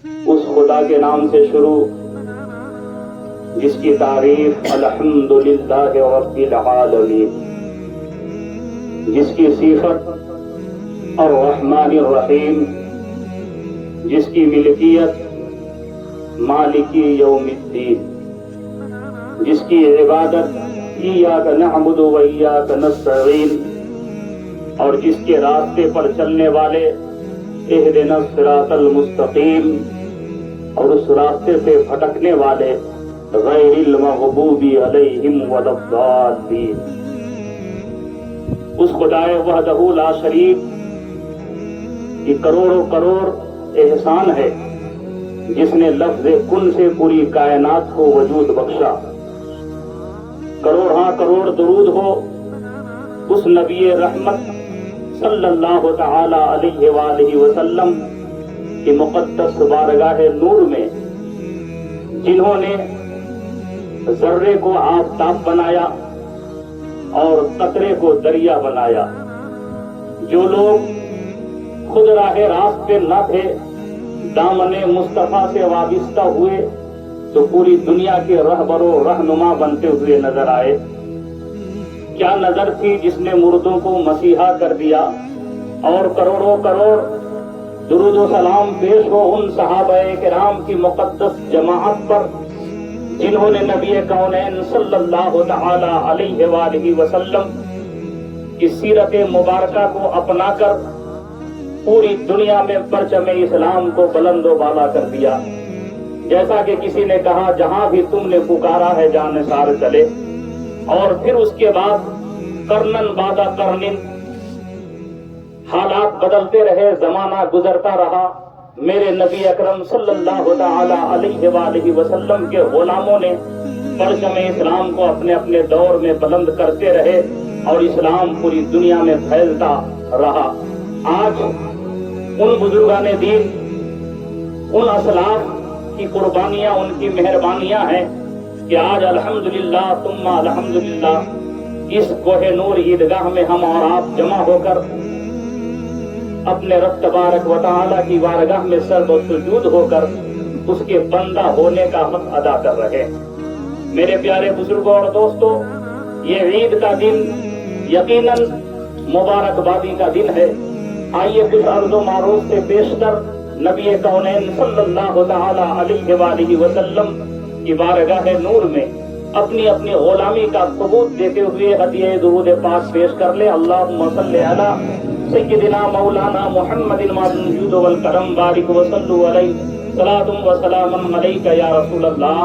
اس خدا کے نام سے شروع جس کی تعریف الحمدللہ رب العالمین، جس کی صفت الرحمن الرحیم، جس کی ملکیت مالکی یوم الدین، جس کی عبادت ایاک نعبد و ایاک نستعین، اور جس کے راستے پر چلنے والے اہدنا الصراط المستقیم، اور اس راستے سے بھٹکنے والے غیر المغضوب علیہم ولا الضالین۔ اس خدائے وحدہ لا شریک کی کروڑوں کروڑ احسان ہے جس نے لفظ کن سے پوری کائنات کو وجود بخشا۔ کروڑ کروڑ درود ہو اس نبی رحمت صلی اللہ تعالی علیہ وآلہ وسلم کی مقدس بارگاہ نور میں، جنہوں نے ذرے کو آفتاب بنایا اور قطرے کو دریا بنایا۔ جو لوگ خود راہ راست پہ نہ تھے، دامن مصطفیٰ سے وابستہ ہوئے تو پوری دنیا کے رہبر و رہنما بنتے ہوئے نظر آئے۔ کیا نظر تھی جس نے مردوں کو مسیحا کر دیا، اور کروڑوں کروڑ درود و سلام پیش ہو ان صحابہ کرام کی مقدس جماعت پر جنہوں نے نبی کونین صلی اللہ تعالی علیہ وآلہ وسلم کی سیرت مبارکہ کو اپنا کر پوری دنیا میں پرچم اسلام کو بلند و بالا کر دیا۔ جیسا کہ کسی نے کہا، جہاں بھی تم نے پکارا ہے جان نثار چلے۔ اور پھر اس کے بعد قرنن بعد قرن حالات بدلتے رہے، زمانہ گزرتا رہا، میرے نبی اکرم صلی اللہ تعالی علیہ وآلہ وسلم کے غلاموں نے پرچم اسلام کو اپنے اپنے دور میں بلند کرتے رہے اور اسلام پوری دنیا میں پھیلتا رہا۔ آج ان بزرگان دین، ان اسلاف کی قربانیاں، ان کی مہربانیاں ہیں کہ آج الحمدللہ ثم الحمدللہ اس کوہ نور عیدگاہ میں ہم اور آپ جمع ہو کر اپنے رب تبارک و تعالی کی بارگاہ میں سجدہ و سجود ہو کر اس کے بندہ ہونے کا حق ادا کر رہے ہیں۔ میرے پیارے بزرگوں اور دوستوں، یہ عید کا دن یقیناً مبارکبادی کا دن ہے۔ آئیے کچھ عرض و معروف سے بیشتر نبی کونین صلی اللہ تعالی علیہ وآلہ وسلم کی بارگاہ نور میں اپنی اپنی غلامی کا ثبوت دیتے ہوئے ہدیہ درود پاک پیش کر لیں۔ اللہم صلی علی سیدنا مولانا محمد الجود والکرم بارک وصلوا علیہ صلاۃ و سلام علیک یا رسول اللہ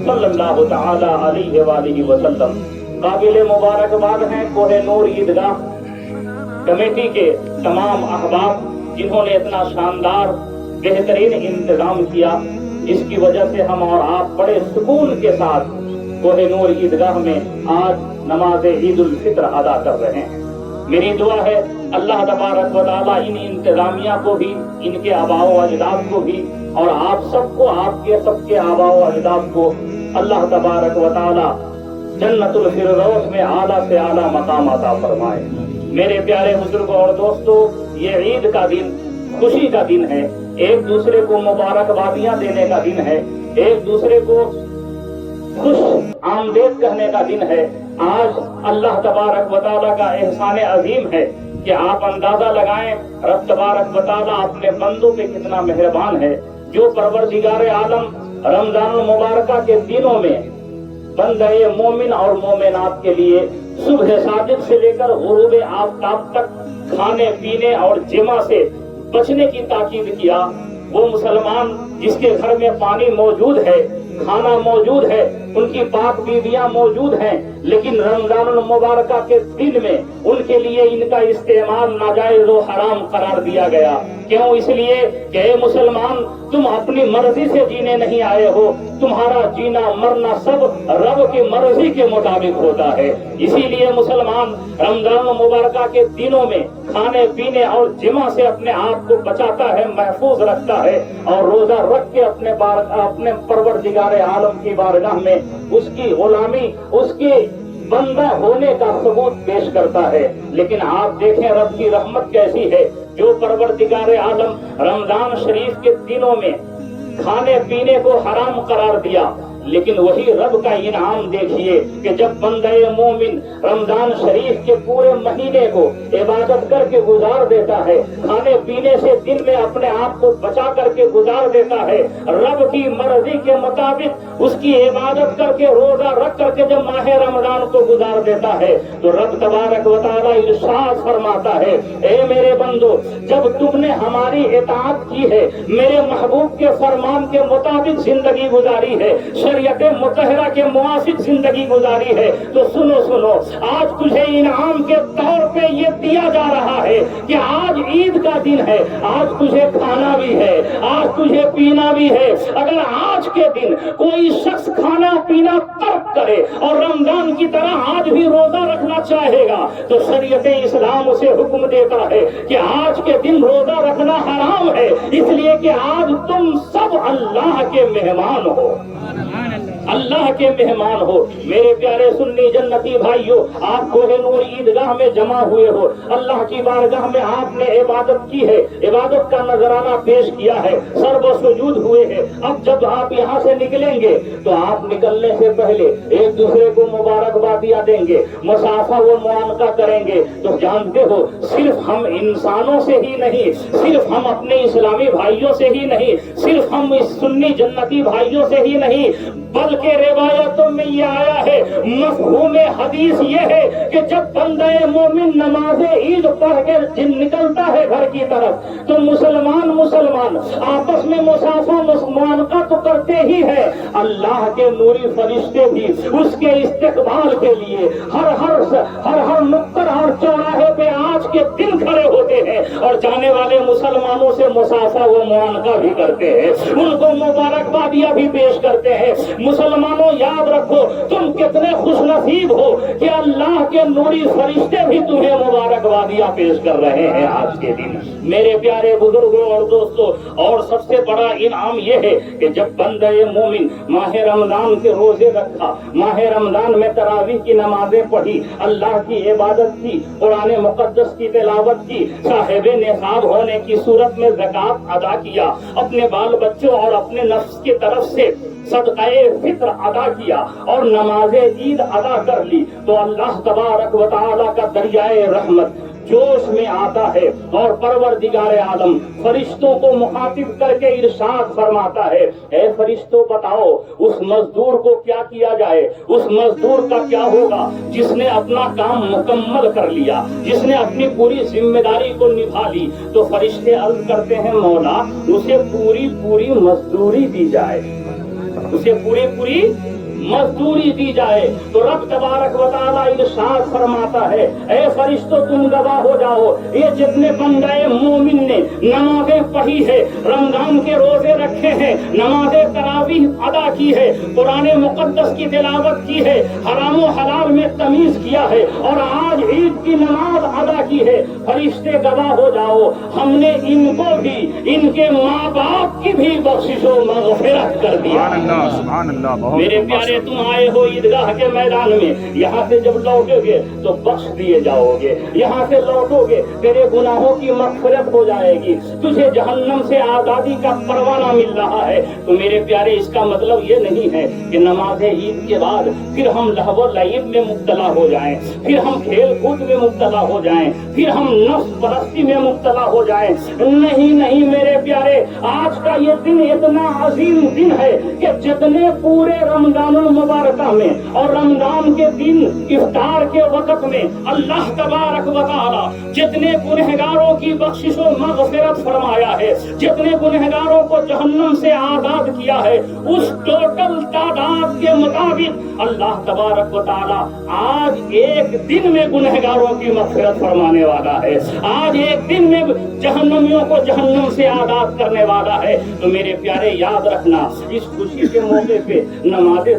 صلی اللہ تعالی علیہ وآلہ وسلم۔ قابل مبارکباد ہیں کوہ نور عیدگاہ کمیٹی کے تمام احباب جنہوں نے اتنا شاندار بہترین انتظام کیا، جس کی وجہ سے ہم اور آپ بڑے سکون کے ساتھ کوہ نور عیدگاہ میں آج نماز عید الفطر ادا کر رہے ہیں۔ میری دعا ہے اللہ تبارک و تعالیٰ ان انتظامیہ کو بھی، ان کے آباء و اجداد کو بھی، اور آپ سب کو، آپ کے سب کے آباء و اجداد کو اللہ تبارک و تعالیٰ جنت الفردوس میں اعلیٰ سے اعلیٰ مقام عطا فرمائے۔ میرے پیارے بزرگوں اور دوستوں، یہ عید کا دن خوشی کا دن ہے، ایک دوسرے کو مبارکبادیاں دینے کا دن ہے، ایک دوسرے کو خوش آمدید کہنے کا دن ہے۔ آج اللہ تبارک و تعالیٰ کا احسان عظیم ہے کہ آپ اندازہ لگائیں رب تبارک و تعالیٰ اپنے بندوں پہ کتنا مہربان ہے، جو پروردگار عالم رمضان المبارکہ کے دنوں میں بندہ مومن اور مومنات کے لیے صبح صادق سے لے کر غروب آفتاب تک کھانے پینے اور جمع سے بچنے کی تاکید کیا۔ وہ مسلمان جس کے گھر میں پانی موجود ہے، کھانا موجود ہے، ان کی پاک بیویاں موجود ہیں، لیکن رمضان المبارکہ کے دن میں ان کے لیے ان کا استعمال ناجائز و حرام قرار دیا گیا۔ کیوں؟ اس لیے کہ اے مسلمان، تم اپنی مرضی سے جینے نہیں آئے ہو، تمہارا جینا مرنا سب رب کی مرضی کے مطابق ہوتا ہے۔ اسی لیے مسلمان رمضان المبارکہ کے دنوں میں کھانے پینے اور جمع سے اپنے آپ کو بچاتا ہے، محفوظ رکھتا ہے، اور روزہ رکھ کے اپنے پروردگار عالم کی بارگاہ میں اس کی غلامی، اس کی بندہ ہونے کا ثبوت پیش کرتا ہے۔ لیکن آپ دیکھیں رب کی رحمت کیسی ہے، جو پروردگار عالم رمضان شریف کے دنوں میں کھانے پینے کو حرام قرار دیا، لیکن وہی رب کا انعام دیکھیے کہ جب بندہ مومن رمضان شریف کے پورے مہینے کو عبادت کر کے گزار دیتا ہے، کھانے پینے سے دن میں اپنے آپ کو بچا کر کے گزار دیتا ہے، رب کی مرضی کے مطابق اس کی عبادت کر کے روزہ رکھ کر کے جب ماہ رمضان کو گزار دیتا ہے تو رب تبارک و تعالیٰ ارشاد فرماتا ہے، اے میرے بندو، جب تم نے ہماری اطاعت کی ہے، میرے محبوب کے فرمان کے مطابق زندگی گزاری ہے، شریعت مطہرہ کے موافق زندگی گزاری ہے، تو سنو آج تجھے انعام کے طور پہ یہ دیا جا رہا ہے کہ آج عید کا دن ہے، آج تجھے کھانا بھی ہے، آج تجھے پینا بھی ہے۔ اگر آج کے دن کوئی شخص کھانا پینا ترک کرے اور رمضان کی طرح آج بھی روزہ رکھنا چاہے گا تو شریعت اسلام اسے حکم دیتا ہے کہ آج کے دن روزہ رکھنا حرام ہے، اس لیے کہ آج تم سب اللہ کے مہمان ہو، اللہ کے مہمان ہو۔ میرے پیارے سنی جنتی بھائیوں، آپ کوہ نور عیدگاہ میں جمع ہوئے ہو، اللہ کی بارگاہ میں آپ نے عبادت کی ہے، عبادت کا نذرانہ پیش کیا ہے، سر و سجود ہوئے ہیں۔ اب جب آپ یہاں سے نکلیں گے تو آپ نکلنے سے پہلے ایک دوسرے کو مبارکبادیاں دیں گے، مصافحہ و معانقہ کریں گے۔ تو جانتے ہو، صرف ہم انسانوں سے ہی نہیں، صرف ہم اپنے اسلامی بھائیوں سے ہی نہیں، صرف ہم اس سنی جنتی بھائیوں سے ہی نہیں، بلکہ روایتوں میں یہ آیا ہے، مفہوم حدیث یہ ہے کہ جب بندہ مومن نماز عید پڑھ کے نکلتا ہے گھر کی طرف تو مسلمان آپس میں مصافحہ معانقہ تو کرتے ہی ہے، اللہ کے نوری فرشتے بھی اس کے استقبال کے لیے ہر نکڑ اور چوراہے پہ آج کے دن کھڑے ہوتے ہیں اور جانے والے مسلمانوں سے مصافحہ و معانقہ بھی کرتے ہیں، ان کو مبارکبادیاں بھی پیش کرتے ہیں۔ مسلمانوں یاد رکھو، تم کتنے خوش نصیب ہو کہ اللہ کے نوری فرشتے بھی تمہیں مبارکبادیاں پیش کر رہے ہیں آج کے دن۔ میرے پیارے بزرگوں اور دوستوں، اور سب سے بڑا انعام یہ ہے کہ جب بندہ مومن ماہ رمضان کے روزے رکھا، ماہ رمضان میں تراویح کی نمازیں پڑھی، اللہ کی عبادت کی، قرآن مقدس کی تلاوت کی، صاحب نصاب ہونے کی صورت میں زکوٰۃ ادا کیا، اپنے بال بچوں اور اپنے نفس کی طرف سے صدقہ فطر ادا کیا اور نماز عید ادا کر لی، تو اللہ تبارک و تعالیٰ کا دریائے رحمت جوش میں آتا ہے اور پروردگار عالم فرشتوں کو مخاطب کر کے ارشاد فرماتا ہے، اے فرشتوں بتاؤ اس مزدور کو کیا کیا جائے، اس مزدور کا کیا ہوگا جس نے اپنا کام مکمل کر لیا، جس نے اپنی پوری ذمہ داری کو نبھا لی۔ تو فرشتے عرض کرتے ہیں، مولا اسے پوری مزدوری دی جائے، اسے پوری مزدوری دی جائے۔ تو رب تبارک و تعالیٰ ارشاد فرماتا ہے، اے فرشتوں تم گواہ ہو جاؤ، یہ جتنے بندے مومن نے نمازیں پڑھی ہے، رمضان کے روزے رکھے ہیں، نماز تراویح ادا کی ہے، قرآن مقدس کی تلاوت کی ہے، حرام و حلال میں تمیز کیا ہے اور آج عید کی نماز ادا کی ہے، فرشتے گواہ ہو جاؤ، ہم نے ان کو بھی، ان کے ماں باپ کی بھی بخشش و مغفرت کر دیا۔ سبحان اللہ۔ میرے پیارے، تم آئے ہو عیدگاہ کے میدان میں، یہاں سے جب لوٹو گے تو بخش دیے جاؤ گے، یہاں سے لوٹو گے تیرے گناہوں کی مغفرت ہو جائے گی، تجھے جہنم سے آزادی کا پروانہ مل رہا ہے۔ تو میرے پیارے، اس کا مطلب یہ نہیں ہے کہ نماز عید کے بعد پھر ہم لہو و لعب میں مبتلا ہو جائیں، پھر ہم کھیل کود میں مبتلا ہو جائیں، پھر ہم نفس پرستی میں مبتلا ہو جائیں۔ نہیں میرے پیارے، آج کا یہ دن اتنا عظیم دن ہے کہ جتنے پورے رمضان المبارکہ میں اور رمضان کے دن افطار کے وقت میں اللہ تبارک و تعالی جتنے گنہگاروں کی بخشش و مغفرت فرمایا ہے، جتنے گنہگاروں کو جہنم سے آزاد کیا ہے، اس ٹوٹل تعداد کے مطابق اللہ تبارک و تعالی آج ایک دن میں گنہگاروں کی مغفرت فرمانے والا ہے، آج ایک دن میں جہنمیوں کو جہنم سے آزاد کرنے والا ہے۔ تو میرے پیارے، یاد رکھنا، اس خوشی کے موقع پہ نماز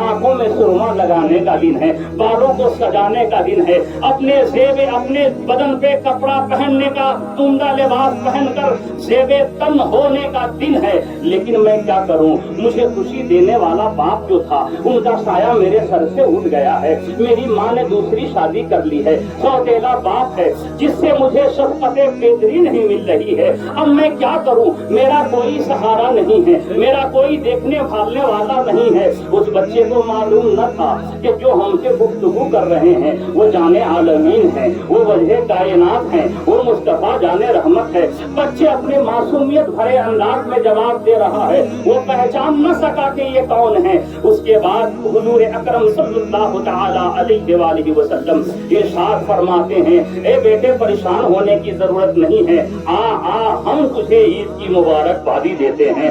آنکھوں میں سرما لگانے کا دن ہے, بالوں کو سجانے کا دن ہے, اپنے زیب اپنے بدن پہ کپڑا پہننے کا, عمدہ لباس پہن کر زیب تن ہونے کا دن ہے. لیکن میں کیا کروں, مجھے خوشی دینے والا باپ جو تھا ان کا سایہ میرے سر سے اٹھ گیا ہے. میری ماں نے دوسری شادی کر لی ہے, سوتیلا باپ ہے جس سے مجھے شفقت پیدری نہیں مل رہی ہے. اب میں کیا کروں, میرا کوئی سہارا نہیں ہے, میرا کوئی دیکھنے بھالنے والا نہیں ہے. اس بچے کو معلوم نہ تھا کہ جو ہم سے گفتگو کر رہے ہیں وہ جانے عالمین ہیں, وہ وجہ کائنات ہیں, وہ مصطفیٰ جانے رحمت ہے. بچے اپنے معصومیت بھرے انداز میں جواب دے رہا ہے, وہ پہچان نہ سکا کہ یہ کون ہے. اس کے بعد حضور اکرم صلی اللہ تعالی علیہ وآلہ وسلم ارشاد فرماتے ہیں, اے بیٹے پریشان ہونے کی ضرورت نہیں ہے, ہم تجھے عید کی مبارکبادی دیتے ہیں,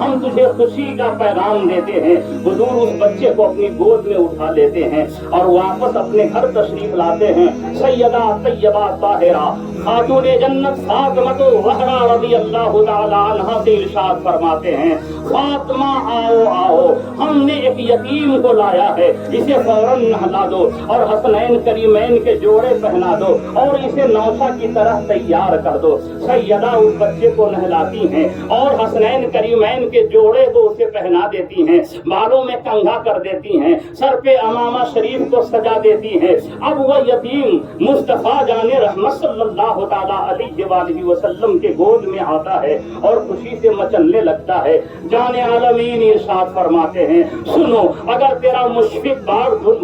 ہم تجھے خوشی کا پیغام دیتے ہیں. حضور اس بچے کو اپنی گود میں اٹھا لیتے ہیں اور واپس اپنے گھر تشریف لاتے ہیں. سیدہ طیبہ طاہرہ خاتون جنت فاطمہ زہرا رضی اللہ تعالی عنہا سے ارشاد فرماتے ہیں, فاطمہ آؤ آؤ, ہم نے ایک یتیم کو لایا ہے, اسے فوراً نہلا دو اور حسنین کریمین کے جوڑے پہنا دو اور اسے نوشہ کی طرح تیار کر دو. سیدہ اس بچے کو نہلاتی ہیں اور حسنین کریمین کے جوڑے کو اسے پہنا دیتی ہیں, بالوں میں کنگھا کر دیتی ہیں, سر پہ امامہ شریف کو سجا دیتی ہیں. اب وہ یتیم مصطفیٰ جانے رحمت صلی اللہ تعالی علیہ وآلہ وسلم کے گود میں آتا ہے اور خوشی سے مچلنے لگتا ہے. جانے عالمین ارشاد فرماتے ہیں, سنو, اگر تیرا مشفق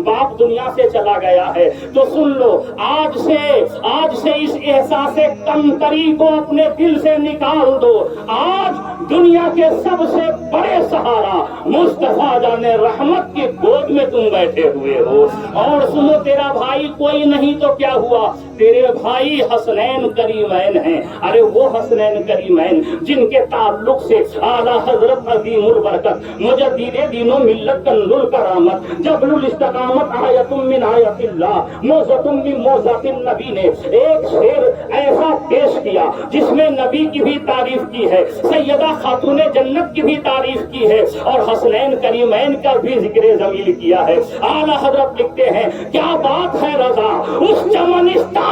باپ دنیا سے چلا گیا ہے تو سن لو, آج سے اس احساس کمتری کو اپنے دل سے نکال دو. آج دنیا کے سب سے بڑے سہارا مصطفیٰ جانے رحمت کی گود میں تم بیٹھے ہوئے ہو. اور سنو, تیرا بھائی کوئی نہیں تو کیا ہوا, تیرے بھائی حسنین کریمین ہیں. ارے وہ حسنین کریمین جن کے تعلق سے اعلیٰ حضرت عظیم البرکت مجدد دین و ملت کنز الکرامت جبل الاستقامت آیت من آیت اللہ موزۃ من موزات النبی نے ایک شعر ایسا پیش کیا جس میں نبی کی بھی تعریف کی ہے, سیدہ خاتون جنت کی بھی تعریف کی ہے اور حسنین کریمین کا بھی ذکر ضمیل کیا ہے. اعلیٰ حضرت لکھتے ہیں, کیا بات ہے رضا اس چمنستان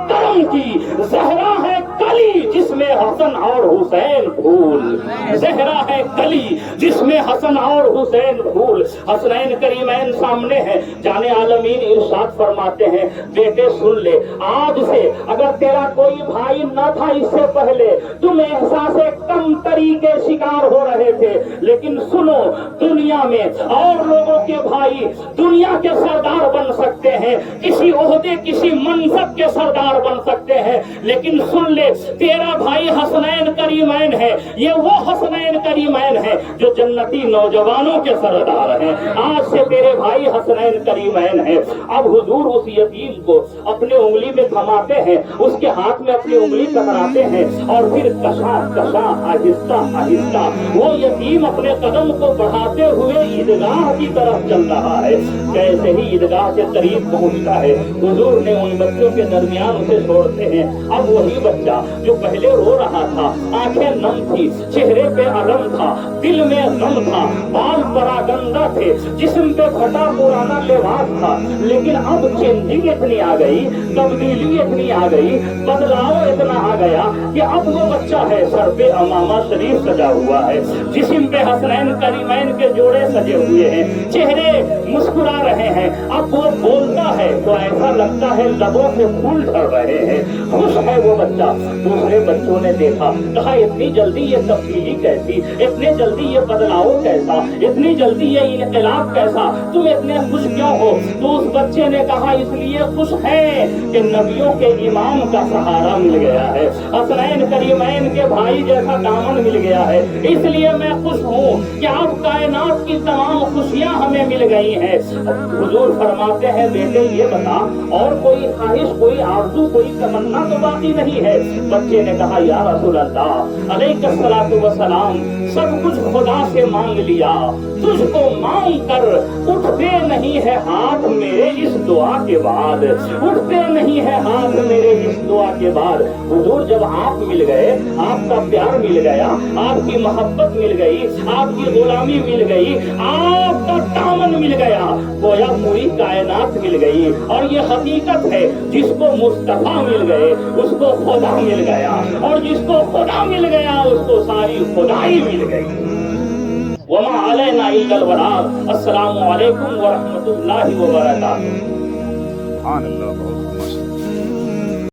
کرم کی, زہرا ہے کلی جس میں حسن اور حسین پھول, زہرا ہے کلی جس میں حسن اور حسین پھول. حسنین کریمین سامنے ہیں. جانے عالمین ارشاد فرماتے ہیں, بیٹے سن لے, آج سے اگر تیرا کوئی بھائی نہ تھا اس سے پہلے تم احساس کمتری کے شکار ہو رہے تھے, لیکن سنو, دنیا میں اور لوگوں کے بھائی دنیا کے سردار بن سکتے ہیں, کسی عہدے کسی منصب کے سردار بن سکتے ہیں, لیکن سن لے, تیرا بھائی حسنین کریمین ہے. یہ وہ حسنین کریمین ہے جو جنتی نوجوانوں کے سردار ہیں. آج سے تیرے بھائی حسنین کریمین ہیں. اب حضور اس یتیم کو اپنے انگلی میں تھماتے ہیں, اس کے ہاتھ میں اپنی انگلی پکڑاتے ہیں اور پھر کشا کشا آہستہ آہستہ وہ یتیم اپنے قدم کو بڑھاتے ہوئے عیدگاہ کی طرف چل رہا ہے. جیسے ہی عیدگاہ کے قریب پہنچتا ہے, حضور نے ان بچوں کے درمیان اسے چھوڑتے ہیں. اب وہی بچہ جو پہلے رو رہا تھا, آنکھیں نم تھی, چہرے پہ علم تھا, دل میں غم تھا, بال پراگندہ تھے, جسم پہ پھٹا پرانا لباس تھا, لیکن اب چینجنگ اتنی آ گئی, تبدیلی اتنی آ گئی, بدلاؤ اتنا آ گیا کہ اب وہ بچہ ہے, سر پہ امامہ شریف سجا ہوا ہے, جسم پہ حسنین کریمین کے جوڑے سجے ہوئے ہیں, چہرے مسکرا رہے ہیں. اب وہ بولتا ہے تو ایسا لگتا ہے لبوں سے پھول جھڑ رہے ہیں, خوش ہے وہ بچہ. دوسرے بچوں نے دیکھا, کہا اتنی جلدی یہ تبدیلی کیسی, اتنی جلدی یہ بدلاؤ کیسا, اتنی جلدی یہ انقلاب کیسا, تم اتنے خوش کیوں ہو؟ تو اس بچے نے کہا, اس لیے خوش ہے کہ نبیوں کے امام کا سہارا مل گیا ہے, حسنین کریمین کے بھائی جیسا دامن مل گیا ہے, اس لیے میں خوش ہوں کہ اب کائنات کی تمام خوشیاں ہمیں مل گئی ہیں. حضور فرماتے ہیں, بیٹے یہ بتا, اور کوئی خواہش, کوئی آرزو, کوئی تمنا تو باقی نہیں ہے؟ بچے نے کہا, یا رسول اللہ علیہ الصلوۃ والسلام, سب کچھ خدا سے مانگ لیا, تجھ کو مانگ کر اٹھتے نہیں ہے ہاتھ میرے اس دعا کے بعد, اٹھتے نہیں ہے ہاتھ میرے اس دعا کے بعد حضور جب آپ مل گئے، آپ کا پیار مل گیا، آپ کی محبت مل گئی، آپ کی غلامی مل گئی، آپ کا دامن مل گیا، گویا پوری کائنات مل گئی۔ اور یہ حقیقت ہے، جس کو مصطفیٰ مل گئے اس کو خدا مل گیا، اور جس کو خدا مل گیا اس کو ساری خدائی مل گئی۔ وما علینا الا البلاغ۔ السلام علیکم ورحمۃ اللہ وبرکاتہ۔ سبحان اللہ، بہت ماشاء اللہ۔